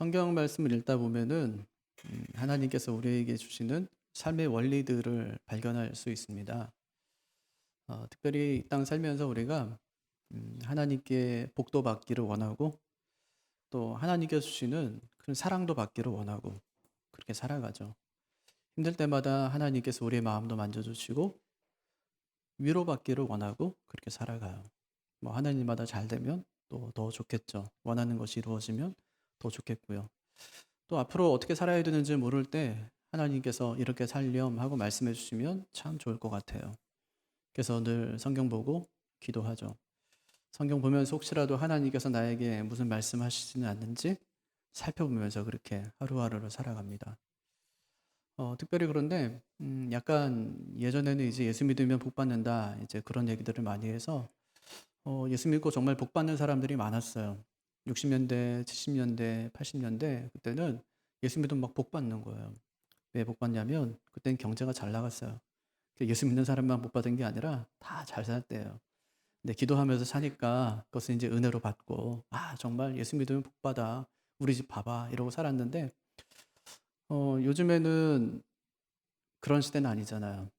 성경 말씀을 읽다 보면은 하나님께서 우리에게 주시는 삶의 원리들을 발견할 수 있습니다. 특별히 이 땅 살면서 우리가 하나님께 복도 받기를 원하고 또 하나님께서 주시는 그 사랑도 받기를 원하고 그렇게 살아가죠. 힘들 때마다 하나님께서 우리의 마음도 만져주시고 위로받기를 원하고 그렇게 살아가요. 뭐 하나님마다 잘 되면 또 더 좋겠죠. 원하는 것이 이루어지면 더 좋겠고요. 또 앞으로 어떻게 살아야 되는지 모를 때 하나님께서 이렇게 살렴 하고 말씀해 주시면 참 좋을 것 같아요. 그래서 늘 성경 보고 기도하죠. 성경 보면서 혹시라도 하나님께서 나에게 무슨 말씀하시지는 않는지 살펴보면서 그렇게 하루하루를 살아갑니다. 특별히 그런데 약간 예전에는 이제 예수 믿으면 복 받는다 이제 그런 얘기들을 많이 해서 예수 믿고 정말 복 받는 사람들이 많았어요. 60년대, 70년대, 80년대 그때는 예수 믿으면 막 복 받는 거예요. 왜 복 받냐면 그때는 경제가 잘 나갔어요. 예수 믿는 사람만 복 받은 게 아니라 다 잘 살 때예요. 근데 기도하면서 사니까 그것을 이제 은혜로 받고 아 정말 예수 믿으면 복 받아. 우리 집 봐봐 이러고 살았는데 요즘에는 그런 시대는 아니잖아요.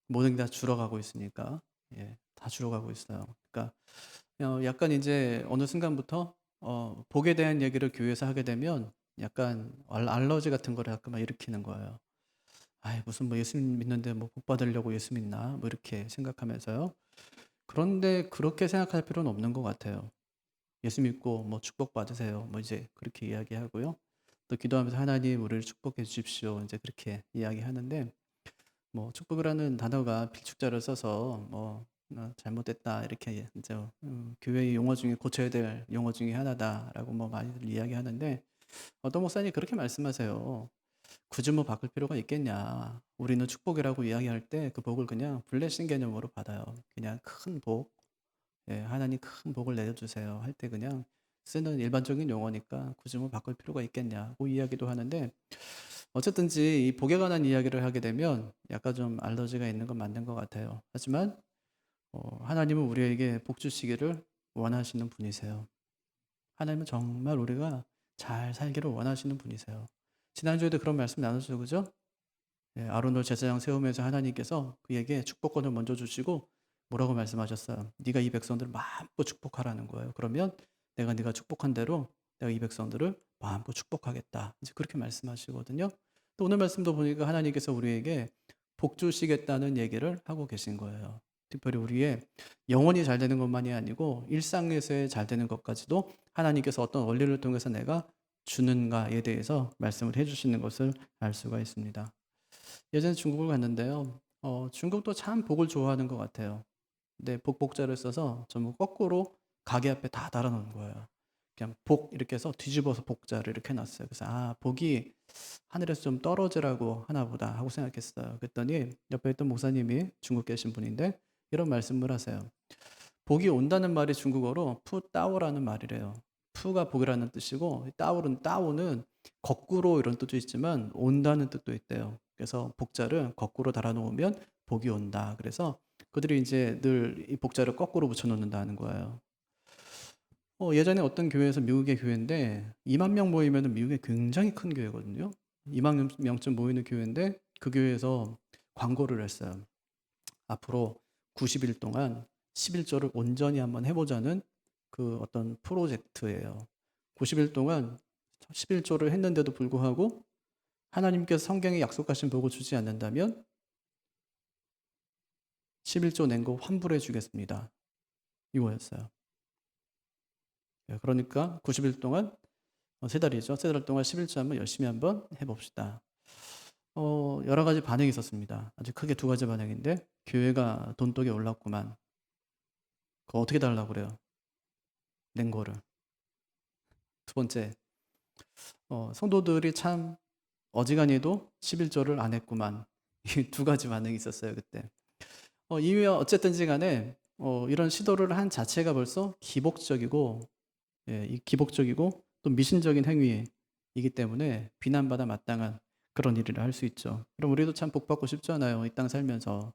모든 게 다 줄어가고 있으니까. 예. 다 줄어가고 있어요. 그러니까 약간 이제 어느 순간부터 복에 대한 얘기를 교회에서 하게 되면 약간 알러지 같은 거를 자꾸 막 일으키는 거예요. 아이 무슨 뭐 예수 믿는데 뭐 복 받으려고 예수 믿나 뭐 이렇게 생각하면서요. 그런데 그렇게 생각할 필요는 없는 것 같아요. 예수 믿고 뭐 축복 받으세요. 뭐 이제 그렇게 이야기하고요. 또 기도하면서 하나님 우리를 축복해 주십시오. 이제 그렇게 이야기하는데 뭐 축복이라는 단어가 필축자를 써서 뭐 잘못됐다 이렇게 이제 교회의 용어 중에 고쳐야 될 용어 중에 하나다라고 뭐 많이들 이야기하는데 어떤 목사님 그렇게 말씀하세요. 굳이 뭐 바꿀 필요가 있겠냐. 우리는 축복이라고 이야기할 때 그 복을 그냥 블레싱 개념으로 받아요. 그냥 큰 복, 예, 하나님 큰 복을 내려주세요 할 때 그냥 쓰는 일반적인 용어니까 굳이 뭐 바꿀 필요가 있겠냐고 이야기도 하는데 어쨌든지 이 복에 관한 이야기를 하게 되면 약간 좀 알러지가 있는 건 맞는 것 같아요. 하지만 하나님은 우리에게 복 주시기를 원하시는 분이세요. 하나님은 정말 우리가 잘 살기를 원하시는 분이세요. 지난주에도 그런 말씀 나눴죠, 그죠? 예, 아론을 제사장 세우면서 하나님께서 그에게 축복권을 먼저 주시고 뭐라고 말씀하셨어요? 네가 이 백성들을 마음껏 축복하라는 거예요. 그러면 내가 네가 축복한 대로 내가 이 백성들을 마음껏 축복하겠다. 이제 그렇게 말씀하시거든요. 또 오늘 말씀도 보니까 하나님께서 우리에게 복 주시겠다는 얘기를 하고 계신 거예요. 특별히 우리의 영혼이 잘 되는 것만이 아니고 일상에서의 잘 되는 것까지도 하나님께서 어떤 원리를 통해서 내가 주는가에 대해서 말씀을 해주시는 것을 알 수가 있습니다. 예전에 중국을 갔는데요. 중국도 참 복을 좋아하는 것 같아요. 근데 복복자를 써서 전부 거꾸로 가게 앞에 다 달아놓은 거예요. 그냥 복 이렇게 해서 뒤집어서 복자를 이렇게 해놨어요. 그래서 아 복이 하늘에서 좀 떨어지라고 하나 보다 하고 생각했어요. 그랬더니 옆에 있던 목사님이 중국 계신 분인데 이런 말씀을 하세요. 복이 온다는 말이 중국어로 푸따오라는 말이래요. 푸가 복이라는 뜻이고 따오는 거꾸로 이런 뜻도 있지만 온다는 뜻도 있대요. 그래서 복자를 거꾸로 달아놓으면 복이 온다. 그래서 그들이 이제 늘 이 복자를 거꾸로 붙여놓는다는 거예요. 예전에 어떤 교회에서 미국의 교회인데 2만 명 모이면 미국에 굉장히 큰 교회거든요. 2만 명쯤 모이는 교회인데 그 교회에서 광고를 했어요. 앞으로 90일 동안 11조를 온전히 한번 해보자는 그 어떤 프로젝트예요. 90일 동안 11조를 했는데도 불구하고 하나님께서 성경에 약속하신 복을 주지 않는다면 11조 낸 거 환불해 주겠습니다. 이거였어요. 그러니까 90일 동안 세 달이죠. 세 달 동안 11조 한번 열심히 한번 해봅시다. 여러 가지 반응이 있었습니다. 아주 크게 두 가지 반응인데 교회가 돈독에 올랐구만. 그거 어떻게 달라고 그래요? 낸 거를. 두 번째, 성도들이 참 어지간히도 11조를 안 했구만. 이 두 가지 반응이 있었어요, 그때. 이미 어쨌든지 간에 이런 시도를 한 자체가 벌써 기복적이고, 예, 이 기복적이고 또 미신적인 행위이기 때문에 비난받아 마땅한 그런 일을 할 수 있죠. 그럼 우리도 참 복받고 싶잖아요, 이 땅 살면서.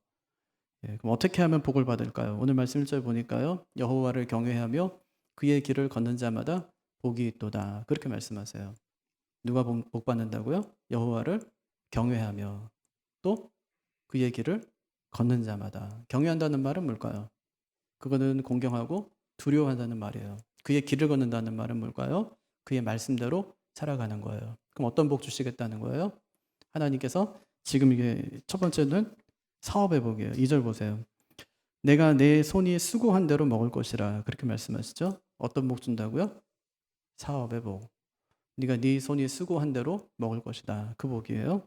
예, 그럼 어떻게 하면 복을 받을까요? 오늘 말씀 1절 보니까요. 여호와를 경외하며 그의 길을 걷는 자마다 복이 있도다. 그렇게 말씀하세요. 누가 복 받는다고요? 여호와를 경외하며 또 그의 길을 걷는 자마다. 경외한다는 말은 뭘까요? 그거는 공경하고 두려워한다는 말이에요. 그의 길을 걷는다는 말은 뭘까요? 그의 말씀대로 살아가는 거예요. 그럼 어떤 복 주시겠다는 거예요? 하나님께서 지금 이게 첫 번째는 사업의 복이에요. 2절 보세요. 내가 내 손이 수고한 대로 먹을 것이라 그렇게 말씀하시죠. 어떤 복 준다고요? 사업의 복. 네가 네 손이 수고한 대로 먹을 것이다. 그 복이에요.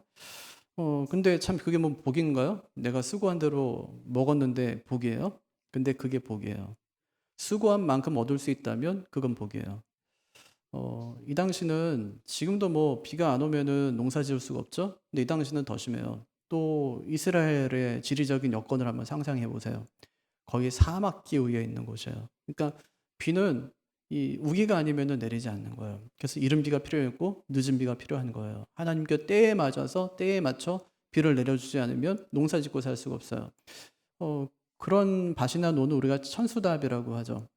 근데 참 그게 뭐 복인가요? 내가 수고한 대로 먹었는데 복이에요? 근데 그게 복이에요. 수고한 만큼 얻을 수 있다면 그건 복이에요. 이 당시는 지금도 뭐 비가 안 오면은 농사 지을 수가 없죠? 근데 이 당시는 더 심해요. 또 이스라엘의 지리적인 여건을 한번 상상해 보세요. 거의 사막 기후에 있는 곳이에요. 그러니까 비는 이 우기가 아니면은 내리지 않는 거예요. 그래서 이른 비가 필요했고 늦은 비가 필요한 거예요. 하나님께 때에 맞아서 때에 맞춰 비를 내려주지 않으면 농사 짓고 살 수가 없어요. 그런 밭이나 논을 우리가 천수답이라고 하죠.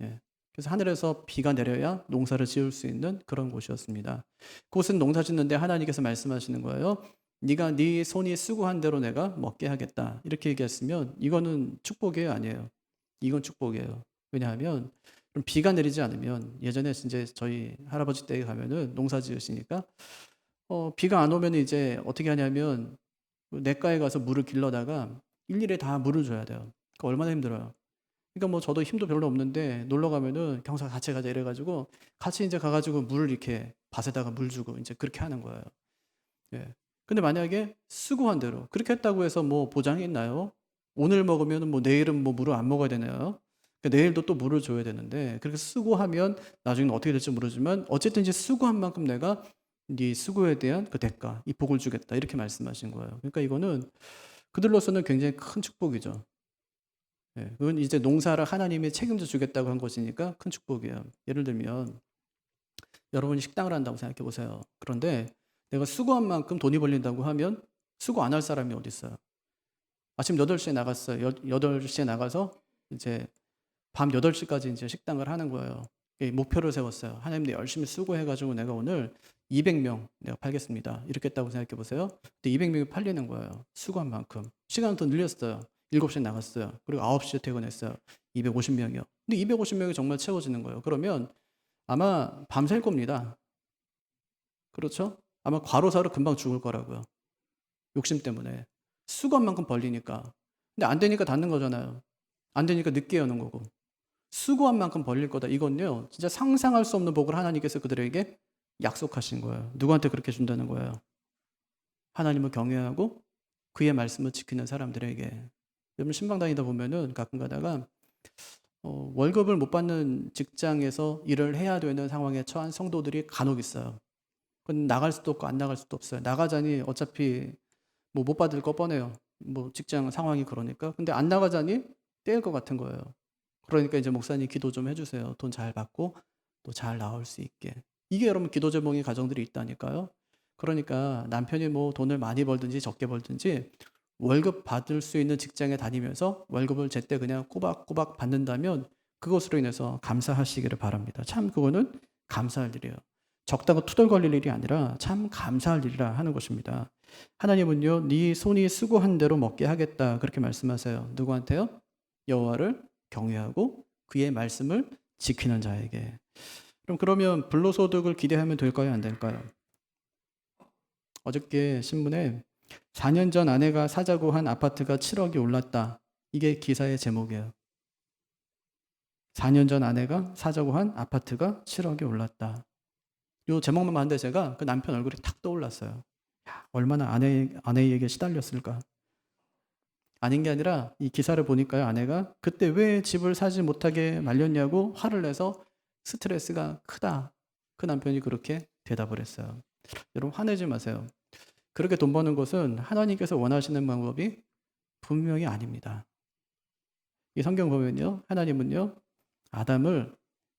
예. 그래서 하늘에서 비가 내려야 농사를 지을 수 있는 그런 곳이었습니다. 그곳은 농사 짓는데 하나님께서 말씀하시는 거예요. 네가 네 손이 수고한 대로 내가 먹게 하겠다. 이렇게 얘기했으면 이거는 축복이에요, 아니에요? 이건 축복이에요. 왜냐하면 비가 내리지 않으면 예전에 이제 저희 할아버지 댁에 가면은 농사 지으시니까 비가 안 오면 이제 어떻게 하냐면 냇가에 가서 물을 길러다가 일일이 다 물을 줘야 돼요. 그 얼마나 힘들어요. 그러니까 뭐 저도 힘도 별로 없는데 놀러 가면은 경사 같이 가자 이래가지고 같이 이제 가가지고 물을 이렇게 밭에다가 물 주고 이제 그렇게 하는 거예요. 예. 근데 만약에 수고한 대로 그렇게 했다고 해서 뭐 보장이 있나요? 오늘 먹으면 뭐 내일은 뭐 물을 안 먹어야 되나요? 그러니까 내일도 또 물을 줘야 되는데 그렇게 수고하면 나중에 어떻게 될지 모르지만 어쨌든 이제 수고한 만큼 내가 네 수고에 대한 그 대가, 이 복을 주겠다 이렇게 말씀하신 거예요. 그러니까 이거는 그들로서는 굉장히 큰 축복이죠. 예, 그건 이제 농사를 하나님이 책임져 주겠다고 한 것이니까 큰 축복이에요. 예를 들면 여러분이 식당을 한다고 생각해 보세요. 그런데 내가 수고한 만큼 돈이 벌린다고 하면 수고 안 할 사람이 어디 있어요? 아침 8시에 나갔어요. 8시에 나가서 이제 밤 8시까지 이제 식당을 하는 거예요. 목표를 세웠어요. 하나님, 내 열심히 수고해가지고 내가 오늘 200명 내가 팔겠습니다. 이렇게 했다고 생각해 보세요. 근데 200명이 팔리는 거예요. 수고한 만큼. 시간을 더 늘렸어요. 7시에 나갔어요. 그리고 9시에 퇴근했어요. 250명이요. 근데 250명이 정말 채워지는 거예요. 그러면 아마 밤샐 겁니다. 그렇죠? 아마 과로사로 금방 죽을 거라고요. 욕심 때문에. 수고한 만큼 벌리니까. 근데 안 되니까 닫는 거잖아요. 안 되니까 늦게 여는 거고. 수고한 만큼 벌릴 거다. 이건요, 진짜 상상할 수 없는 복을 하나님께서 그들에게 약속하신 거예요. 누구한테 그렇게 준다는 거예요? 하나님을 경외하고 그의 말씀을 지키는 사람들에게. 여러분 신방 다니다 보면은 가끔 가다가 월급을 못 받는 직장에서 일을 해야 되는 상황에 처한 성도들이 간혹 있어요. 그건 나갈 수도 없고 안 나갈 수도 없어요. 나가자니 어차피 뭐 못 받을 거 뻔해요. 뭐 직장 상황이 그러니까. 근데 안 나가자니 떼일 것 같은 거예요. 그러니까 이제 목사님 기도 좀 해주세요. 돈 잘 받고 또 잘 나올 수 있게. 이게 여러분 기도 제목인 가정들이 있다니까요. 그러니까 남편이 뭐 돈을 많이 벌든지 적게 벌든지 월급 받을 수 있는 직장에 다니면서 월급을 제때 그냥 꼬박꼬박 받는다면 그것으로 인해서 감사하시기를 바랍니다. 참 그거는 감사할 일이에요. 적다고 투덜거릴 일이 아니라 참 감사할 일이라 하는 것입니다. 하나님은요, 네 손이 수고한 대로 먹게 하겠다 그렇게 말씀하세요. 누구한테요? 여호와를 경외하고 그의 말씀을 지키는 자에게. 그러면 불로소득을 기대하면 될까요? 안 될까요? 어저께 신문에 4년 전 아내가 사자고 한 아파트가 7억이 올랐다. 이게 기사의 제목이에요. 4년 전 아내가 사자고 한 아파트가 7억이 올랐다. 이 제목만 봤는데 제가 그 남편 얼굴이 탁 떠올랐어요. 야, 얼마나 아내에게 시달렸을까. 아닌 게 아니라 이 기사를 보니까요, 아내가 그때 왜 집을 사지 못하게 말렸냐고 화를 내서 스트레스가 크다. 그 남편이 그렇게 대답을 했어요. 여러분 화내지 마세요. 그렇게 돈 버는 것은 하나님께서 원하시는 방법이 분명히 아닙니다. 이 성경 보면요, 하나님은요, 아담을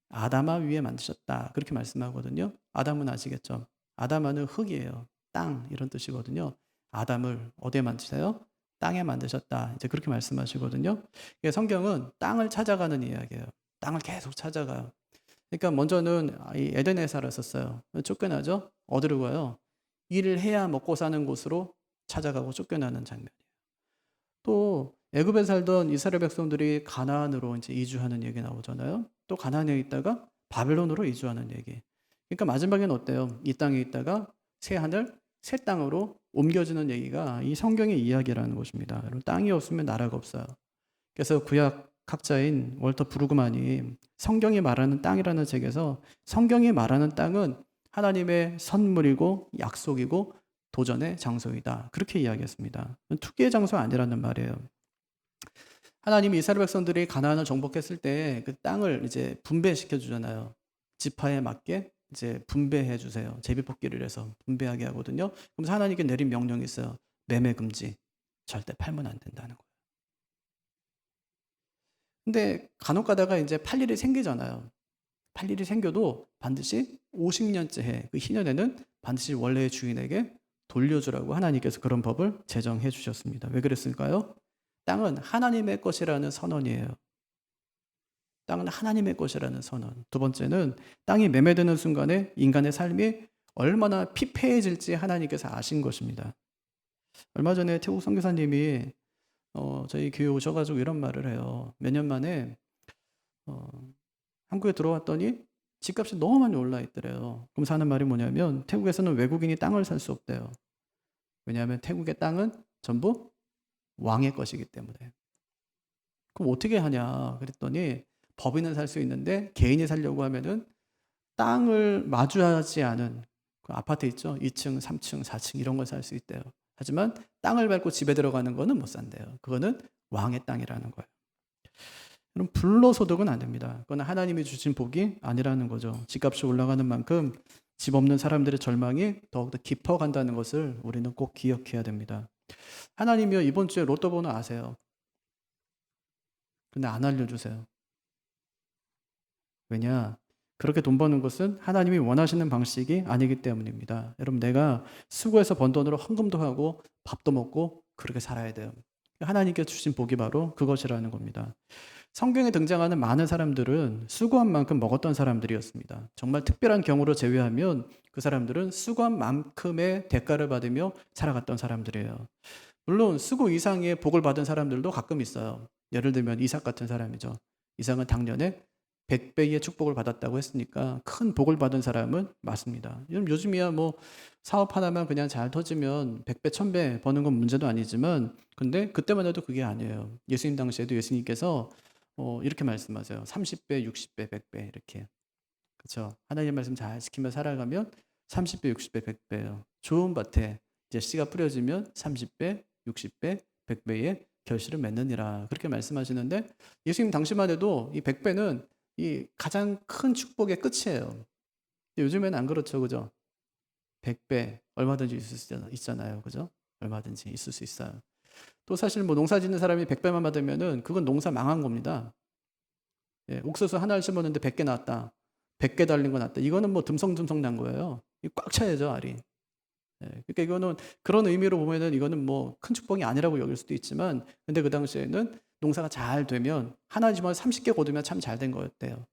아담아 위에 만드셨다. 그렇게 말씀하거든요. 아담은 아시겠죠? 아담아는 흙이에요. 땅 이런 뜻이거든요. 아담을 어디에 만드세요? 땅에 만드셨다. 이제 그렇게 말씀하시거든요. 성경은 땅을 찾아가는 이야기예요. 땅을 계속 찾아가요. 그러니까 먼저는 이 에덴에 살았었어요. 쫓겨나죠? 어디로 가요? 일을 해야 먹고 사는 곳으로 찾아가고 쫓겨나는 장면. 또 애굽에 살던 이스라엘 백성들이 가나안으로 이제 이주하는 얘기 나오잖아요. 또 가나안에 있다가 바벨론으로 이주하는 얘기. 그러니까 마지막엔 어때요? 이 땅에 있다가 새 하늘, 새 땅으로 옮겨지는 얘기가 이 성경의 이야기라는 것입니다. 여러분, 땅이 없으면 나라가 없어요. 그래서 구약 학자인 월터 브루그만이 성경이 말하는 땅이라는 책에서 성경이 말하는 땅은 하나님의 선물이고 약속이고 도전의 장소이다. 그렇게 이야기했습니다. 투기의 장소 아니라는 말이에요. 하나님이 이스라엘 백성들이 가나안을 정복했을 때 그 땅을 이제 분배시켜 주잖아요. 지파에 맞게 이제 분배해 주세요. 제비뽑기를 해서 분배하게 하거든요. 그러면서 하나님께 내린 명령이 있어요. 매매 금지. 절대 팔면 안 된다는 거예요. 근데 간혹 가다가 이제 팔 일이 생기잖아요. 팔 일이 생겨도 반드시 50년째 해. 그 희년에는 반드시 원래의 주인에게 돌려주라고 하나님께서 그런 법을 제정해 주셨습니다. 왜 그랬을까요? 땅은 하나님의 것이라는 선언이에요. 땅은 하나님의 것이라는 선언. 두 번째는 땅이 매매되는 순간에 인간의 삶이 얼마나 피폐해질지 하나님께서 아신 것입니다. 얼마 전에 태국 선교사님이 저희 교회 오셔가지고 이런 말을 해요. 몇 년 만에 한국에 들어왔더니 집값이 너무 많이 올라 있더래요. 그럼 사는 말이 뭐냐면 태국에서는 외국인이 땅을 살 수 없대요. 왜냐하면 태국의 땅은 전부 왕의 것이기 때문에. 그럼 어떻게 하냐 그랬더니 법인은 살 수 있는데 개인이 살려고 하면은 땅을 마주하지 않은 그 아파트 있죠? 2층, 3층, 4층 이런 걸 살 수 있대요. 하지만 땅을 밟고 집에 들어가는 거는 못 산대요. 그거는 왕의 땅이라는 거예요. 그럼 불로소득은 안 됩니다. 그건 하나님이 주신 복이 아니라는 거죠. 집값이 올라가는 만큼 집 없는 사람들의 절망이 더욱더 깊어간다는 것을 우리는 꼭 기억해야 됩니다. 하나님이요, 이번 주에 로또 번호 아세요? 근데 안 알려주세요. 왜냐? 그렇게 돈 버는 것은 하나님이 원하시는 방식이 아니기 때문입니다. 여러분, 내가 수고해서 번 돈으로 헌금도 하고 밥도 먹고 그렇게 살아야 돼요. 하나님께 주신 복이 바로 그것이라는 겁니다. 성경에 등장하는 많은 사람들은 수고한 만큼 먹었던 사람들이었습니다. 정말 특별한 경우로 제외하면 그 사람들은 수고한 만큼의 대가를 받으며 살아갔던 사람들이에요. 물론 수고 이상의 복을 받은 사람들도 가끔 있어요. 예를 들면 이삭 같은 사람이죠. 이삭은 당년에 100배의 축복을 받았다고 했으니까 큰 복을 받은 사람은 맞습니다. 요즘이야 뭐 사업 하나만 그냥 잘 터지면 100배, 1000배 버는 건 문제도 아니지만 근데 그때만 해도 그게 아니에요. 예수님 당시에도 예수님께서 이렇게 말씀하세요. 30배, 60배, 100배 이렇게. 그렇죠. 하나님 말씀 잘 지키며 살아가면 30배, 60배, 100배예요. 좋은 밭에 이제 씨가 뿌려지면 30배, 60배, 100배의 결실을 맺느니라. 그렇게 말씀하시는데 예수님 당시만 해도 이 100배는 이 가장 큰 축복의 끝이에요. 요즘에는 안 그렇죠. 그죠? 100배 얼마든지 있을 수 있잖아요. 그죠? 얼마든지 있을 수 있어요. 또 사실 뭐 농사 짓는 사람이 100배만 받으면은 그건 농사 망한 겁니다. 예, 옥수수 하나를 심었는데 100개 나왔다. 100개 달린 거 났다. 이거는 뭐 듬성듬성 난 거예요. 꽉 차야죠, 알이. 예, 그러니까 이거는 그런 의미로 보면은 이거는 뭐 큰 축복이 아니라고 여길 수도 있지만 근데 그 당시에는 농사가 잘 되면 하나 지만 30개 거두면 참 잘 된 거였대요.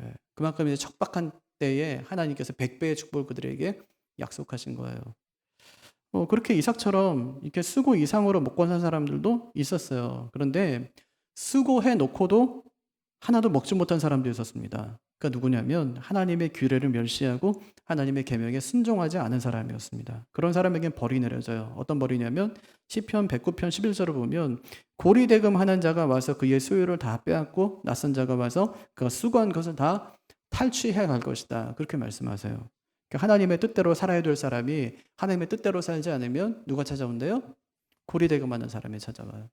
예, 그만큼 이제 척박한 때에 하나님께서 100배의 축복을 그들에게 약속하신 거예요. 그렇게 이삭처럼 이렇게 수고 이상으로 먹고 산 사람들도 있었어요. 그런데 수고해 놓고도 하나도 먹지 못한 사람도 있었습니다. 그러니까 누구냐면 하나님의 규례를 멸시하고 하나님의 계명에 순종하지 않은 사람이었습니다. 그런 사람에겐 벌이 내려져요. 어떤 벌이냐면 시편 109편 11절을 보면 고리대금 하는 자가 와서 그의 소유를 다 빼앗고 낯선 자가 와서 그가 수고한 것을 다 탈취해 갈 것이다. 그렇게 말씀하세요. 그러니까 하나님의 뜻대로 살아야 될 사람이 하나님의 뜻대로 살지 않으면 누가 찾아온대요? 고리대금하는 사람이 찾아와요.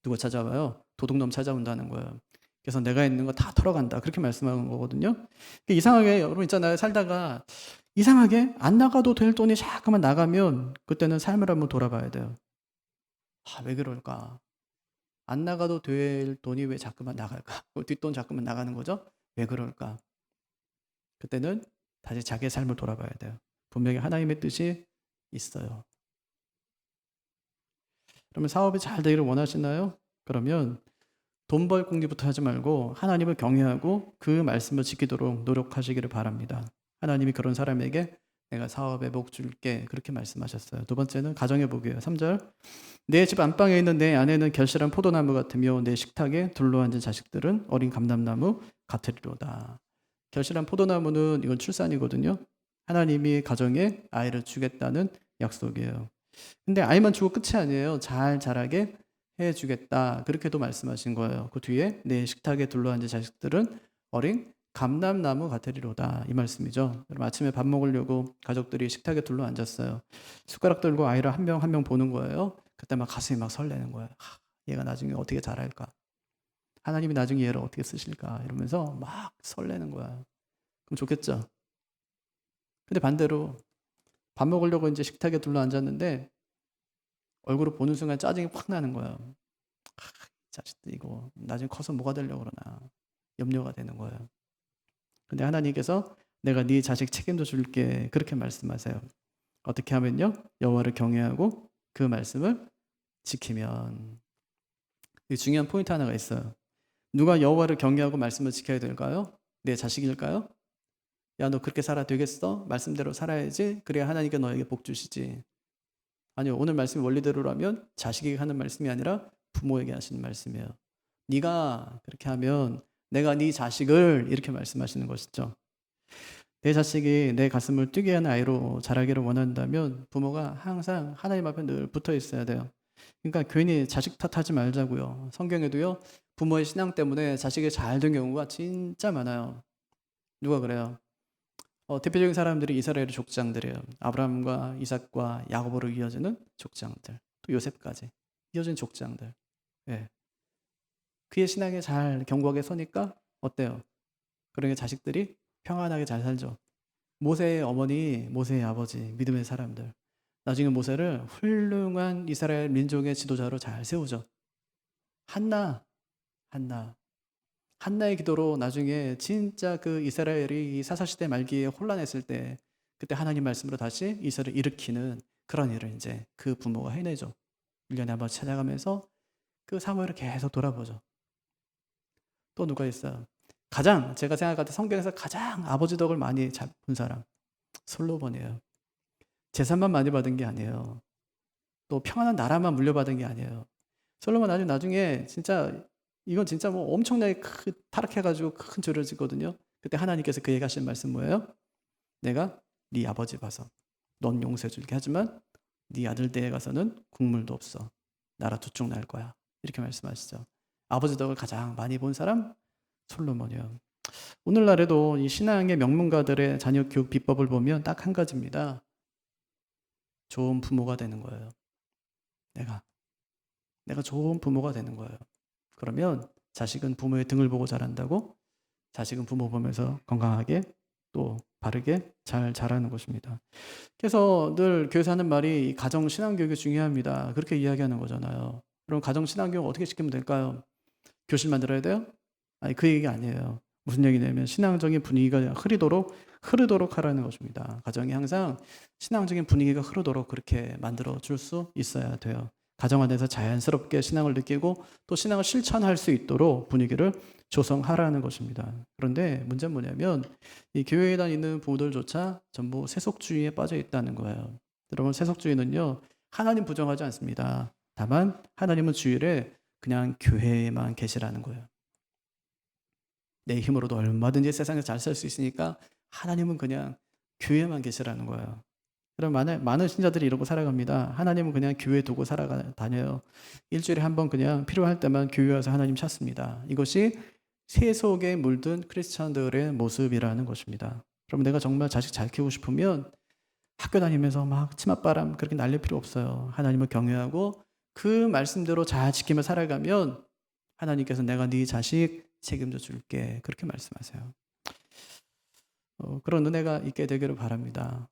누가 찾아와요? 도둑놈 찾아온다는 거예요. 그래서 내가 있는 거 다 털어간다. 그렇게 말씀하는 거거든요. 이상하게 여러분 있잖아요. 살다가 이상하게 안 나가도 될 돈이 자꾸만 나가면 그때는 삶을 한번 돌아봐야 돼요. 왜 그럴까? 안 나가도 될 돈이 왜 자꾸만 나갈까? 뒷돈 자꾸만 나가는 거죠? 왜 그럴까? 그때는 다시 자기의 삶을 돌아봐야 돼요. 분명히 하나님의 뜻이 있어요. 그러면 사업이 잘 되기를 원하시나요? 그러면 돈 벌 궁리부터 하지 말고 하나님을 경외하고 그 말씀을 지키도록 노력하시기를 바랍니다. 하나님이 그런 사람에게 내가 사업의 복 줄게 그렇게 말씀하셨어요. 두 번째는 가정의 복이에요. 3절 내 집 안방에 있는 내 아내는 결실한 포도나무 같으며 내 식탁에 둘러앉은 자식들은 어린 감람나무 같으리로다. 결실한 포도나무는 이건 출산이거든요. 하나님이 가정에 아이를 주겠다는 약속이에요. 근데 아이만 주고 끝이 아니에요. 잘 자라게 해주겠다. 그렇게도 말씀하신 거예요. 그 뒤에 내 식탁에 둘러앉은 자식들은 어린 감람나무 같으리로다. 이 말씀이죠. 여러분 아침에 밥 먹으려고 가족들이 식탁에 둘러앉았어요. 숟가락 들고 아이를 한 명 한 명 보는 거예요. 그때 막 가슴이 막 설레는 거예요. 얘가 나중에 어떻게 자랄까? 하나님이 나중에 얘를 어떻게 쓰실까? 이러면서 막 설레는 거야. 그럼 좋겠죠? 근데 반대로 밥 먹으려고 이제 식탁에 둘러앉았는데 얼굴을 보는 순간 짜증이 확 나는 거예요. 자식들 이거 나중에 커서 뭐가 되려고 그러나 염려가 되는 거예요. 근데 하나님께서 내가 네 자식 책임져 줄게 그렇게 말씀하세요. 어떻게 하면요? 여호와를 경외하고 그 말씀을 지키면. 중요한 포인트 하나가 있어요. 누가 여호와를 경외하고 말씀을 지켜야 될까요? 내 자식일까요? 야, 너 그렇게 살아 되겠어? 말씀대로 살아야지. 그래야 하나님께 너에게 복 주시지. 아니요. 오늘 말씀이 원리대로라면 자식에게 하는 말씀이 아니라 부모에게 하시는 말씀이에요. 네가 그렇게 하면 내가 네 자식을 이렇게 말씀하시는 것이죠. 내 자식이 내 가슴을 뛰게 하는 아이로 자라기를 원한다면 부모가 항상 하나님 앞에 늘 붙어 있어야 돼요. 그러니까 괜히 자식 탓하지 말자고요. 성경에도요. 부모의 신앙 때문에 자식이 잘 된 경우가 진짜 많아요. 누가 그래요? 대표적인 사람들이 이스라엘의 족장들이에요. 아브라함과 이삭과 야고보로 이어지는 족장들, 또 요셉까지 이어진 족장들. 예. 그의 신앙에 잘 견고하게 서니까 어때요? 그러니까 자식들이 평안하게 잘 살죠. 모세의 어머니, 모세의 아버지, 믿음의 사람들. 나중에 모세를 훌륭한 이스라엘 민족의 지도자로 잘 세우죠. 한나. 한나의 기도로 나중에 진짜 그 이스라엘이 사사시대 말기에 혼란했을 때 그때 하나님 말씀으로 다시 이스라엘을 일으키는 그런 일을 이제 그 부모가 해내죠. 1년에 한 번 찾아가면서 그 사무엘을 계속 돌아보죠. 또 누가 있어요? 가장 제가 생각할 때 성경에서 가장 아버지 덕을 많이 본 사람 솔로몬이에요. 재산만 많이 받은 게 아니에요. 또 평안한 나라만 물려받은 게 아니에요. 솔로몬 나중에 진짜 이건 진짜 뭐 엄청나게 타락해가지고 큰 죄를 짓거든요. 그때 하나님께서 그에게 하신 말씀 뭐예요? 내가 네 아버지 봐서 넌 용서해 줄게 하지만 네 아들 때에 가서는 국물도 없어. 나라 두 쪽 날 거야. 이렇게 말씀하시죠. 아버지 덕을 가장 많이 본 사람 솔로몬이요. 오늘날에도 이 신앙의 명문가들의 자녀 교육 비법을 보면 딱 한 가지입니다. 좋은 부모가 되는 거예요. 내가 좋은 부모가 되는 거예요. 그러면 자식은 부모의 등을 보고 자란다고 자식은 부모 보면서 건강하게 또 바르게 잘 자라는 것입니다. 그래서 늘 교회에서 하는 말이 가정 신앙교육이 중요합니다. 그렇게 이야기하는 거잖아요. 그럼 가정 신앙교육 어떻게 시키면 될까요? 교실 만들어야 돼요? 아니 그 얘기가 아니에요. 무슨 얘기냐면 신앙적인 분위기가 흐르도록 하라는 것입니다. 가정이 항상 신앙적인 분위기가 흐르도록 그렇게 만들어 줄 수 있어야 돼요. 가정 안에서 자연스럽게 신앙을 느끼고 또 신앙을 실천할 수 있도록 분위기를 조성하라는 것입니다. 그런데 문제는 뭐냐면 이 교회에 다니는 부모들조차 전부 세속주의에 빠져 있다는 거예요. 여러분 세속주의는요 하나님 부정하지 않습니다. 다만 하나님은 주일에 그냥 교회에만 계시라는 거예요. 내 힘으로도 얼마든지 세상에서 잘 살 수 있으니까 하나님은 그냥 교회에만 계시라는 거예요. 그럼 많은 신자들이 이러고 살아갑니다. 하나님은 그냥 교회 두고 다녀요. 일주일에 한 번 그냥 필요할 때만 교회 와서 하나님 찾습니다. 이것이 세속에 물든 크리스찬들의 모습이라는 것입니다. 그럼 내가 정말 자식 잘 키우고 싶으면 학교 다니면서 막 치맛바람 그렇게 날릴 필요 없어요. 하나님을 경외하고 그 말씀대로 잘 지키며 살아가면 하나님께서 내가 네 자식 책임져 줄게 그렇게 말씀하세요. 그런 은혜가 있게 되기를 바랍니다.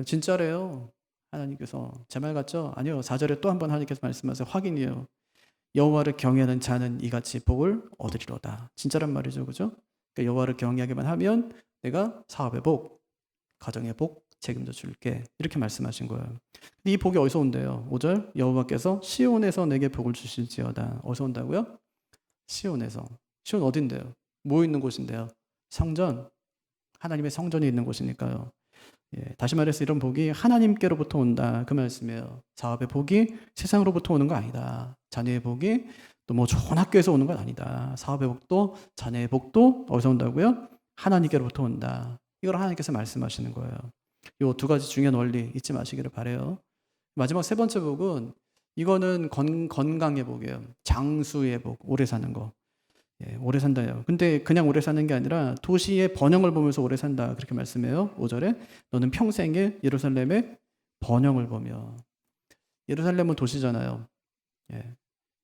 진짜래요. 하나님께서 제 말 같죠? 아니요. 4절에 또 한 번 하나님께서 말씀하세요. 확인이에요. 여호와를 경외하는 자는 이같이 복을 얻으리로다. 진짜란 말이죠. 그죠? 그러니까 여호와를 경외하기만 하면 내가 사업의 복, 가정의 복 책임져 줄게. 이렇게 말씀하신 거예요. 근데 이 복이 어디서 온대요? 5절 여호와께서 시온에서 내게 복을 주실지어다. 어디서 온다고요? 시온에서. 시온 어딘데요? 뭐 있는 곳인데요? 성전. 하나님의 성전이 있는 곳이니까요. 예, 다시 말해서 이런 복이 하나님께로부터 온다 그 말씀이에요. 사업의 복이 세상으로부터 오는 거 아니다. 자녀의 복이 또 뭐 좋은 학교에서 오는 건 아니다. 사업의 복도 자녀의 복도 어디서 온다고요? 하나님께로부터 온다. 이걸 하나님께서 말씀하시는 거예요. 이 두 가지 중요한 원리 잊지 마시기를 바라요. 마지막 세 번째 복은 이거는 건강의 복이에요. 장수의 복, 오래 사는 거. 예, 오래 산다요. 근데 그냥 오래 사는 게 아니라 도시의 번영을 보면서 오래 산다. 그렇게 말씀해요. 5절에 너는 평생에 예루살렘의 번영을 보며. 예루살렘은 도시잖아요. 예.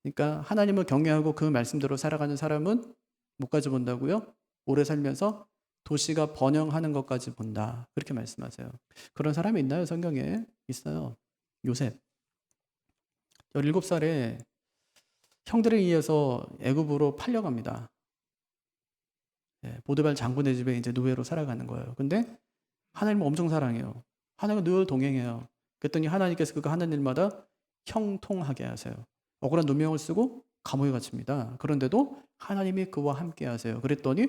그러니까 하나님을 경외하고 그 말씀대로 살아가는 사람은 뭐까지 본다고요? 오래 살면서 도시가 번영하는 것까지 본다. 그렇게 말씀하세요. 그런 사람이 있나요? 성경에? 있어요. 요셉. 17살에 형들에 의해서 애굽으로 팔려갑니다. 예, 보드발 장군의 집에 이제 노예로 살아가는 거예요. 근데 하나님을 엄청 사랑해요. 하나님과 늘 동행해요. 그랬더니 하나님께서 그가 하는 일마다 형통하게 하세요. 억울한 누명을 쓰고 감옥에 갇힙니다. 그런데도 하나님이 그와 함께 하세요. 그랬더니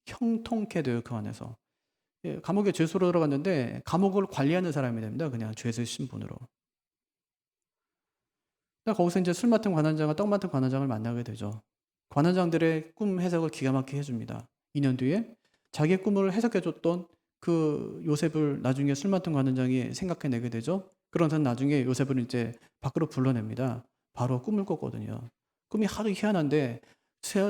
형통케 돼요. 그 안에서. 예, 감옥에 죄수로 들어갔는데 감옥을 관리하는 사람이 됩니다. 그냥 죄수의 신분으로. 거기서 이제 술 맡은 관원장과 떡 맡은 관원장을 만나게 되죠. 관원장들의 꿈 해석을 기가 막히게 해줍니다. 2년 뒤에 자기의 꿈을 해석해줬던 그 요셉을 나중에 술 맡은 관원장이 생각해내게 되죠. 그러면서 나중에 요셉을 이제 밖으로 불러냅니다. 바로 꿈을 꿨거든요. 꿈이 하도 희한한데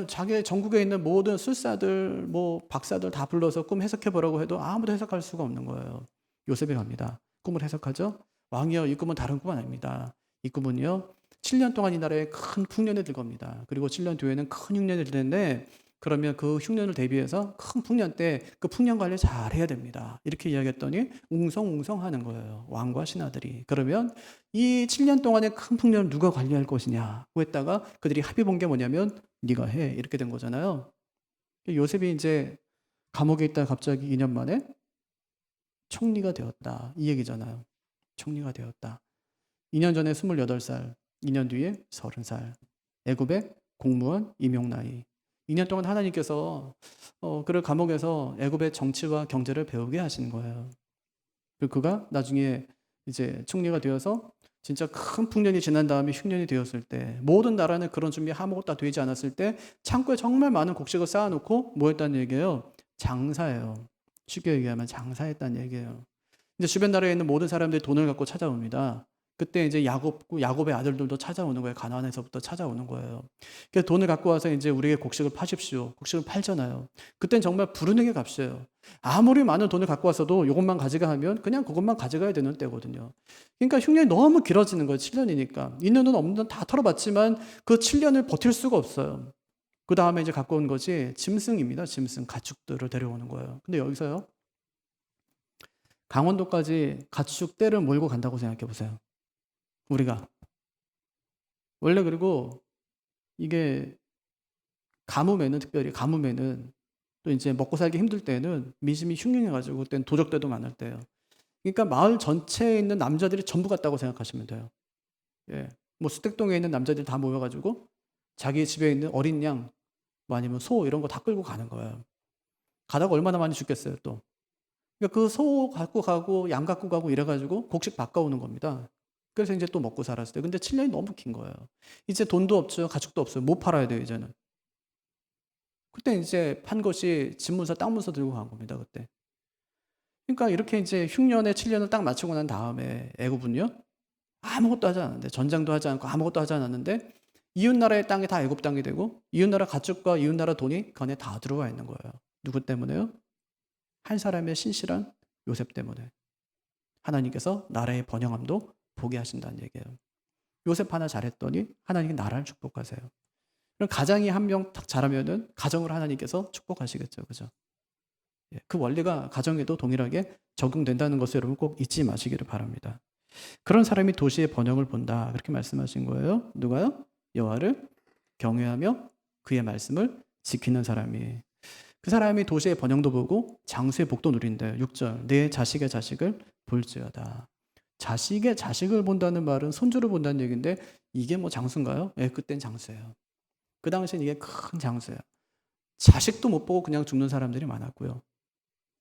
자기 전국에 있는 모든 술사들, 뭐 박사들 다 불러서 꿈 해석해보라고 해도 아무도 해석할 수가 없는 거예요. 요셉이 갑니다. 꿈을 해석하죠. 왕이여, 이 꿈은 다른 꿈은 아닙니다. 이 꿈은요, 7년 동안 이 나라에 큰 풍년이 들 겁니다. 그리고 7년 뒤에는 큰 흉년이 들 텐데 그러면 그 흉년을 대비해서 큰 풍년 때 그 풍년 관리 잘 해야 됩니다. 이렇게 이야기했더니 웅성웅성 하는 거예요. 왕과 신하들이. 그러면 이 7년 동안의 큰 풍년을 누가 관리할 것이냐고 했다가 그들이 합의 본 게 뭐냐면 네가 해. 이렇게 된 거잖아요. 요셉이 이제 감옥에 있다가 갑자기 2년 만에 총리가 되었다. 이 얘기잖아요. 총리가 되었다. 2년 전에 28살, 2년 뒤에 30살. 애굽의 공무원 임용 나이. 2년 동안 하나님께서 그를 감옥에서 애굽의 정치와 경제를 배우게 하신 거예요. 그리고 그가 나중에 이제 총리가 되어서 진짜 큰 풍년이 지난 다음에 흉년이 되었을 때 모든 나라는 그런 준비 아무것도 다 되지 않았을 때 창고에 정말 많은 곡식을 쌓아놓고 뭐 했다는 얘기예요? 장사예요. 쉽게 얘기하면 장사했다는 얘기예요. 이제 주변 나라에 있는 모든 사람들이 돈을 갖고 찾아옵니다. 그때 이제 야곱의 아들들도 찾아오는 거예요. 가나안에서부터 찾아오는 거예요. 그래서 돈을 갖고 와서 이제 우리에게 곡식을 파십시오. 곡식을 팔잖아요. 그땐 정말 부르는 게 값이에요. 아무리 많은 돈을 갖고 왔어도 이것만 가져가 하면 그냥 그것만 가져가야 되는 때거든요. 그러니까 흉년이 너무 길어지는 거예요. 7년이니까. 있는 돈 없는 돈 다 털어봤지만 그 7년을 버틸 수가 없어요. 그 다음에 이제 갖고 온 것이 짐승입니다. 짐승, 가축들을 데려오는 거예요. 근데 여기서요, 강원도까지 가축 떼를 몰고 간다고 생각해 보세요. 우리가. 원래 그리고 이게 가뭄에는, 특별히 가뭄에는 또 이제 먹고 살기 힘들 때는 민심이 흉흉해가지고 그때는 도적대도 많을 때예요. 그러니까 마을 전체에 있는 남자들이 전부 갔다고 생각하시면 돼요. 예. 뭐 수택동에 있는 남자들이 다 모여가지고 자기 집에 있는 어린 양, 뭐 아니면 소 이런 거 다 끌고 가는 거예요. 가다가 얼마나 많이 죽겠어요, 또. 그러니까 그 소 갖고 가고 양 갖고 가고 이래가지고 곡식 바꿔오는 겁니다. 그래서 이제 또 먹고 살았어요. 근데 7년이 너무 긴 거예요. 이제 돈도 없죠. 가축도 없어요. 못 팔아야 돼요, 이제는. 그때 이제 판 것이 집문서, 땅문서 들고 간 겁니다, 그때. 그러니까 이렇게 이제 흉년에 7년을 딱 맞추고 난 다음에 애굽은요, 아무것도 하지 않았는데, 전장도 하지 않고 아무것도 하지 않았는데, 이웃나라의 땅이 다 애굽 땅이 되고, 이웃나라 가축과 이웃나라 돈이 그 안에 다 들어와 있는 거예요. 누구 때문에요? 한 사람의 신실한 요셉 때문에. 하나님께서 나라의 번영함도 보게 하신다는 얘기예요. 요셉 하나 잘했더니 하나님이 나라를 축복하세요. 그럼 가장이 한 명 딱 잘하면은 가정을 하나님께서 축복하시겠죠. 그죠? 예, 그 원리가 가정에도 동일하게 적용된다는 것을 여러분 꼭 잊지 마시기를 바랍니다. 그런 사람이 도시의 번영을 본다. 그렇게 말씀하신 거예요. 누가요? 여호와를 경외하며 그의 말씀을 지키는 사람이. 그 사람이 도시의 번영도 보고 장수의 복도 누린대. 6절. 내 자식의 자식을 볼지어다. 자식의 자식을 본다는 말은 손주를 본다는 얘기인데 이게 뭐 장수인가요? 예, 그땐 장수예요. 그 당시엔 이게 큰 장수예요. 자식도 못 보고 그냥 죽는 사람들이 많았고요.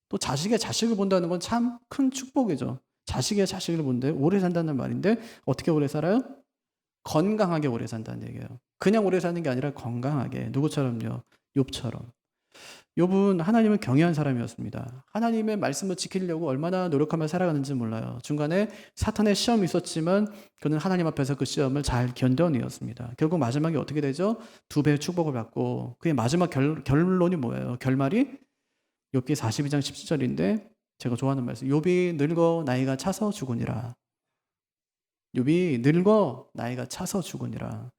또 자식의 자식을 본다는 건 참 큰 축복이죠. 자식의 자식을 본데 오래 산다는 말인데 어떻게 오래 살아요? 건강하게 오래 산다는 얘기예요. 그냥 오래 사는 게 아니라 건강하게. 누구처럼요? 욥처럼. 욥은 하나님을 경외한 사람이었습니다. 하나님의 말씀을 지키려고 얼마나 노력하며 살아가는지 몰라요. 중간에 사탄의 시험이 있었지만 그는 하나님 앞에서 그 시험을 잘 견뎌내었습니다. 결국 마지막에 어떻게 되죠? 2배의 축복을 받고 그의 마지막 결론이 뭐예요? 결말이 욥기 42장 17절인데 제가 좋아하는 말씀. 욥이 늙어 나이가 차서 죽으니라. 욥이 늙어 나이가 차서 죽으니라.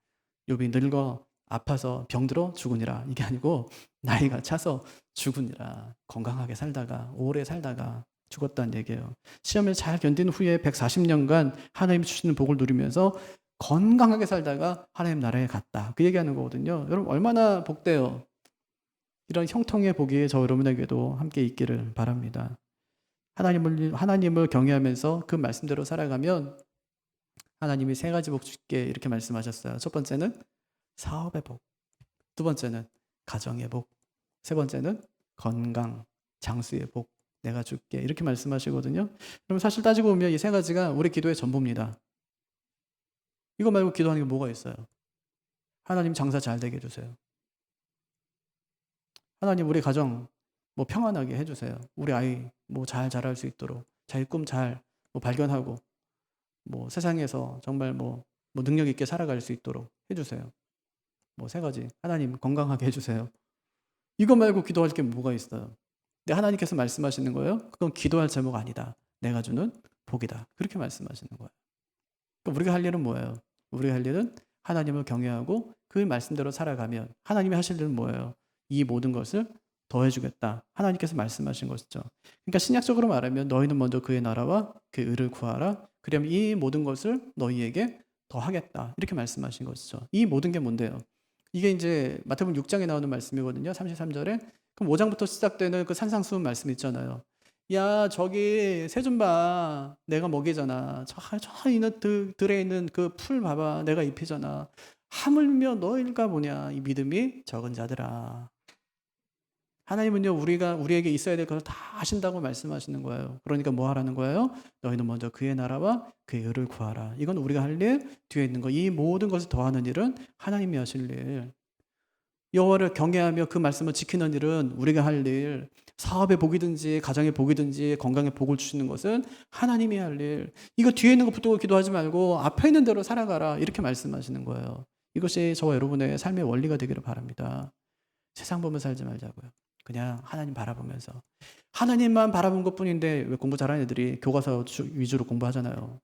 욥이 늙어 아파서 병들어 죽으니라. 이게 아니고 나이가 차서 죽으니라. 건강하게 살다가 오래 살다가 죽었다는 얘기예요. 시험을 잘 견딘 후에 140년간 하나님 주시는 복을 누리면서 건강하게 살다가 하나님 나라에 갔다. 그 얘기하는 거거든요. 여러분 얼마나 복돼요. 이런 형통의 복이 저 여러분에게도 함께 있기를 바랍니다. 하나님을 경외하면서 그 말씀대로 살아가면 하나님이 3가지 복 줄게 이렇게 말씀하셨어요. 첫 번째는 사업의 복, 두 번째는 가정의 복, 세 번째는 건강, 장수의 복 내가 줄게 이렇게 말씀하시거든요. 그럼 사실 따지고 보면 이 3가지가 우리 기도의 전부입니다. 이거 말고 기도하는 게 뭐가 있어요? 하나님 장사 잘 되게 해주세요. 하나님 우리 가정 뭐 평안하게 해주세요. 우리 아이 뭐 잘 자랄 수 있도록 자기 꿈 잘 뭐 발견하고 뭐 세상에서 정말 뭐 능력 있게 살아갈 수 있도록 해주세요. 뭐 3가지. 하나님 건강하게 해주세요. 이거 말고 기도할 게 뭐가 있어요? 근데 하나님께서 말씀하시는 거예요. 그건 기도할 제목 아니다. 내가 주는 복이다. 그렇게 말씀하시는 거예요. 그러니까 우리가 할 일은 뭐예요? 우리가 할 일은 하나님을 경외하고 그 말씀대로 살아가면 하나님이 하실 일은 뭐예요? 이 모든 것을 더해주겠다. 하나님께서 말씀하신 것이죠. 그러니까 신약적으로 말하면 너희는 먼저 그의 나라와 그 의를 구하라. 그러면 이 모든 것을 너희에게 더하겠다. 이렇게 말씀하신 것이죠. 이 모든 게 뭔데요? 이게 이제 마태복음 6장에 나오는 말씀이거든요. 33절에. 그럼 5장부터 시작되는 그 산상수훈 말씀 있잖아요. 야 저기 새 좀 봐. 내가 먹이잖아. 저 있는 들에 있는 그 풀 봐봐. 내가 잎이잖아. 하물며 너희가 뭐냐. 이 믿음이 적은 자들아. 하나님은요 우리에게 있어야 될 것을 다 하신다고 말씀하시는 거예요. 그러니까 뭐 하라는 거예요? 너희는 먼저 그의 나라와 그의 의를 구하라. 이건 우리가 할 일, 뒤에 있는 거. 이 모든 것을 더하는 일은 하나님이 하실 일. 여호와를 경외하며 그 말씀을 지키는 일은 우리가 할 일. 사업의 복이든지 가정의 복이든지 건강의 복을 주시는 것은 하나님이 할 일. 이거 뒤에 있는 거 붙들고 기도하지 말고 앞에 있는 대로 살아가라. 이렇게 말씀하시는 거예요. 이것이 저와 여러분의 삶의 원리가 되기를 바랍니다. 세상 보며 살지 말자고요. 그냥 하나님 바라보면서. 하나님만 바라본 것뿐인데 왜 공부 잘하는 애들이 교과서 위주로 공부하잖아요.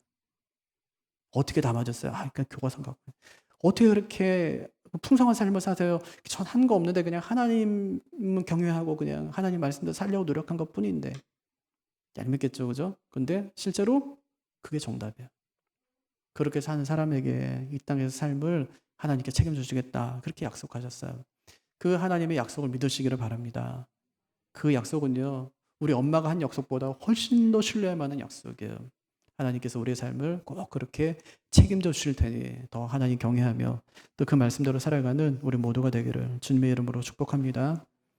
어떻게 다 맞았어요? 그러니까 교과서 갖고. 어떻게 그렇게 풍성한 삶을 사세요? 전 한 거 없는데 그냥 하나님 경외하고 그냥 하나님 말씀대로 살려고 노력한 것뿐인데. 얄밉겠죠, 그죠? 근데 실제로 그게 정답이에요. 그렇게 사는 사람에게 이 땅에서 삶을 하나님께 책임져 주겠다. 그렇게 약속하셨어요. 그 하나님의 약속을 믿으시기를 바랍니다. 그 약속은요, 우리 엄마가 한 약속보다 훨씬 더 신뢰할 만한 약속이에요. 하나님께서 우리의 삶을 꼭 그렇게 책임져 주실 테니 더 하나님 경외하며 또 그 말씀대로 살아가는 우리 모두가 되기를 주님의 이름으로 축복합니다.